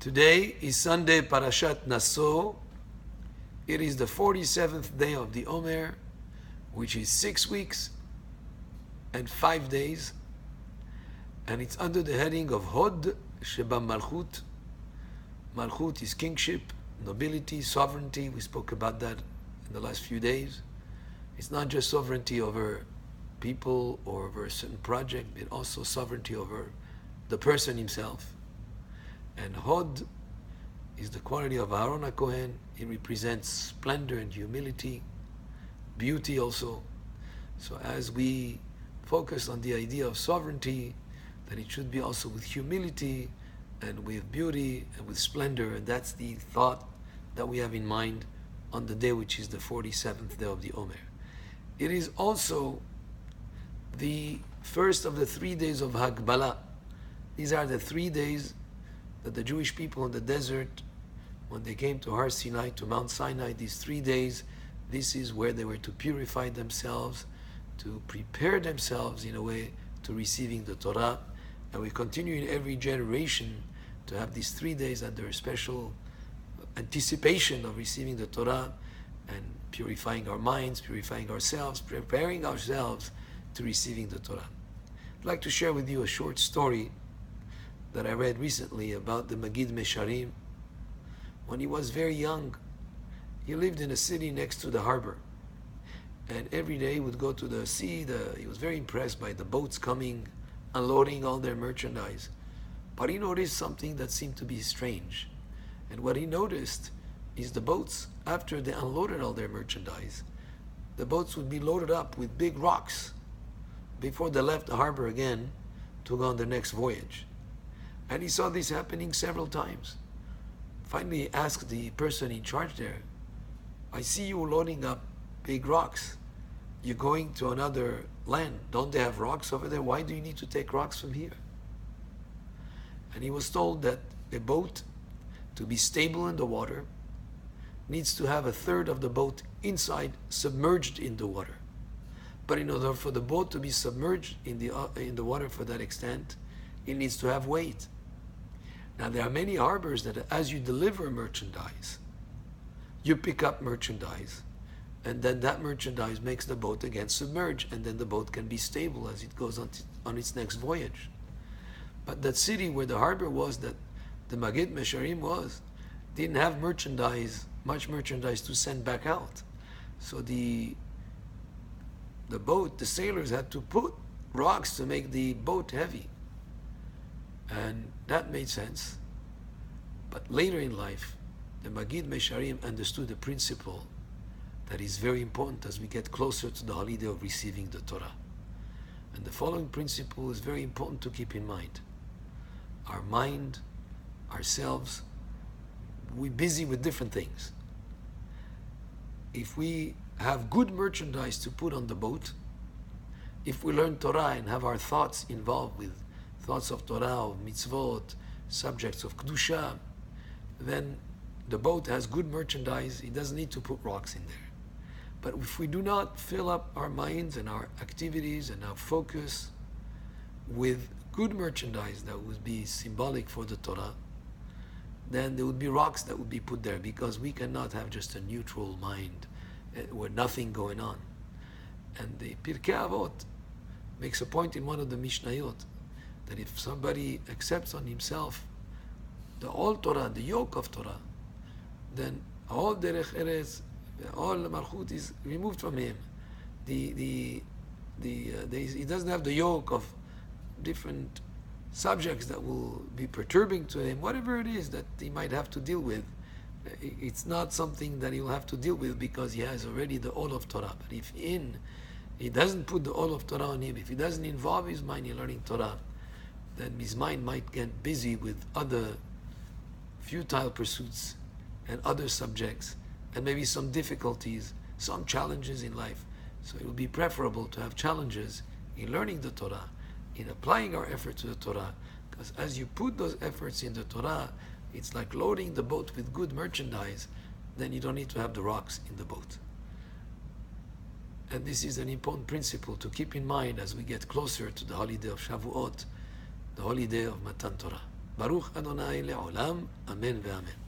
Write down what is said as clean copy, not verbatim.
Today is Sunday, Parashat Naso. It is the 47th day of the Omer, which is 6 weeks and 5 days. And it's under the heading of Hod shebamalchut. Malchut is kingship, nobility, sovereignty. We spoke about that in the last few days. It's not just sovereignty over people or over a certain project, but also sovereignty over the person himself. And Hod is the quality of Aaron HaKohen. It represents splendor and humility, beauty also. So as we focus on the idea of sovereignty, that it should be also with humility and with beauty and with splendor, and that's the thought that we have in mind on the day which is the 47th day of the Omer. It is also the first of the 3 days of Hagbala. These are the 3 days that the Jewish people in the desert, when they came to Har Sinai, to Mount Sinai, these 3 days, this is where they were to purify themselves, to prepare themselves in a way to receiving the Torah. And we continue in every generation to have these 3 days under a special anticipation of receiving the Torah and purifying our minds, purifying ourselves, preparing ourselves to receiving the Torah. I'd like to share with you a short story that I read recently about the Magid Mesharim. When he was very young, he lived in a city next to the harbor. And every day he would go to the sea. He was very impressed by the boats coming, unloading all their merchandise. But he noticed something that seemed to be strange. And what he noticed is the boats, after they unloaded all their merchandise, the boats would be loaded up with big rocks before they left the harbor again to go on their next voyage. And he saw this happening several times. Finally, he asked the person in charge there, I see you loading up big rocks. You're going to another land. Don't they have rocks over there? Why do you need to take rocks from here? And he was told that a boat, to be stable in the water, needs to have a third of the boat inside submerged in the water. But in order for the boat to be submerged in the water for that extent, it needs to have weight. Now there are many harbors that as you deliver merchandise, you pick up merchandise, and then that merchandise makes the boat again submerge, and then the boat can be stable as it goes on its next voyage. But that city where the harbor was, that the Magid Mesharim was, didn't have much merchandise to send back out. So the sailors had to put rocks to make the boat heavy. And that made sense. But later in life, the Magid Mesharim understood a principle that is very important as we get closer to the holiday of receiving the Torah. And the following principle is very important to keep in mind. Our mind, ourselves, we're busy with different things. If we have good merchandise to put on the boat, if we learn Torah and have our thoughts involved with thoughts of Torah, of mitzvot, subjects of Kedusha, then the boat has good merchandise. It doesn't need to put rocks in there. But if we do not fill up our minds and our activities and our focus with good merchandise that would be symbolic for the Torah, then there would be rocks that would be put there, because we cannot have just a neutral mind with nothing going on. And the Pirkei Avot makes a point in one of the Mishnayot that if somebody accepts on himself the all Torah, the yoke of Torah, then all derech eretz, all malchut is removed from him. He doesn't have the yoke of different subjects that will be perturbing to him, whatever it is that he might have to deal with. It's not something that he'll have to deal with because he has already the all of Torah. But if he doesn't put the all of Torah on him, if he doesn't involve his mind in learning Torah, then his mind might get busy with other futile pursuits and other subjects, and maybe some difficulties, some challenges in life. So it would be preferable to have challenges in learning the Torah, in applying our effort to the Torah, because as you put those efforts in the Torah, it's like loading the boat with good merchandise. Then you don't need to have the rocks in the boat. And this is an important principle to keep in mind as we get closer to the holiday of Shavuot, the holiday of Matan Torah. Baruch Adonai le'olam. Amen ve'amen.